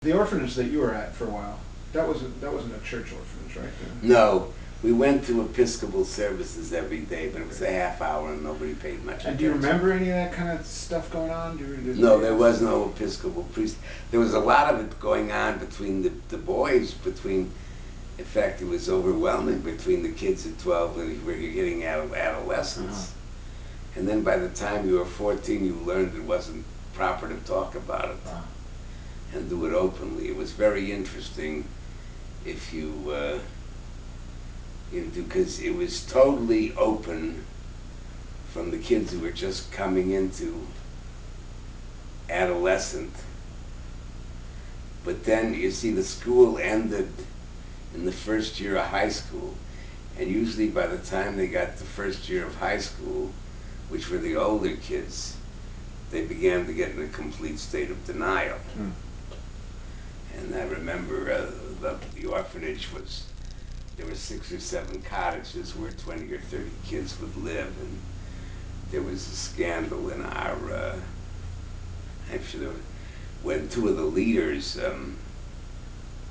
The orphanage that you were at for a while, that wasn't a church orphanage, right? No, we went to Episcopal services every day, but it was a half hour and nobody paid much attention. And do you remember any of that kind of stuff going on? No, there was no Episcopal priest. There was a lot of it going on between the boys, in fact, it was overwhelming between the kids at 12 and where you're getting out of adolescence. And then by the time you were 14, you learned it wasn't proper to talk about it and do it openly. It was very interesting if you, because it was totally open from the kids who were just coming into adolescent. But then, you see, the school ended in the first year of high school, and usually by the time they got the first year of high school, which were the older kids, they began to get in a complete state of denial. And I remember the orphanage there were 6 or 7 cottages where 20 or 30 kids would live, and there was a scandal in our, actually, when 2 of the leaders,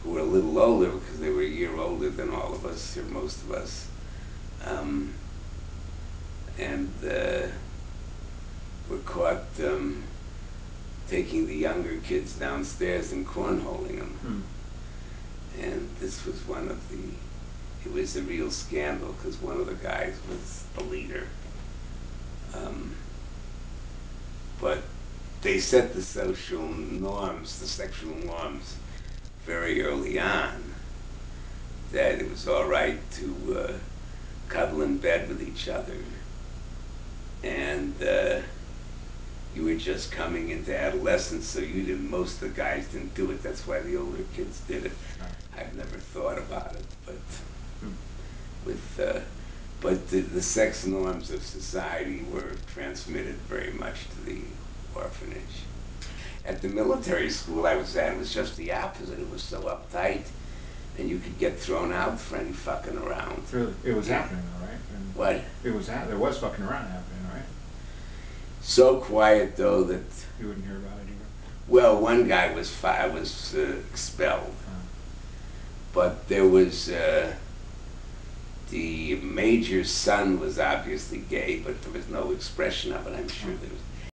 who were a little older, because they were a year older than all of us, or most of us, and were caught taking the younger kids downstairs and cornholing them. And this was it was a real scandal, because one of the guys was a leader. But they set the social norms, the sexual norms, very early on, that it was all right to cuddle in bed with each other, and you were just coming into adolescence, so most of the guys didn't do it. That's why the older kids did it. I've never thought about it, but the sex norms of society were transmitted very much to the orphanage. At the military school I was at, it was just the opposite. It was so uptight, and you could get thrown out for any fucking around. Really? It was happening though, right? What? There was fucking around happening, right? So quiet though that you wouldn't hear about it either. Well, one guy was expelled, but there was the major's son was obviously gay, but there was no expression of it. I'm sure there was.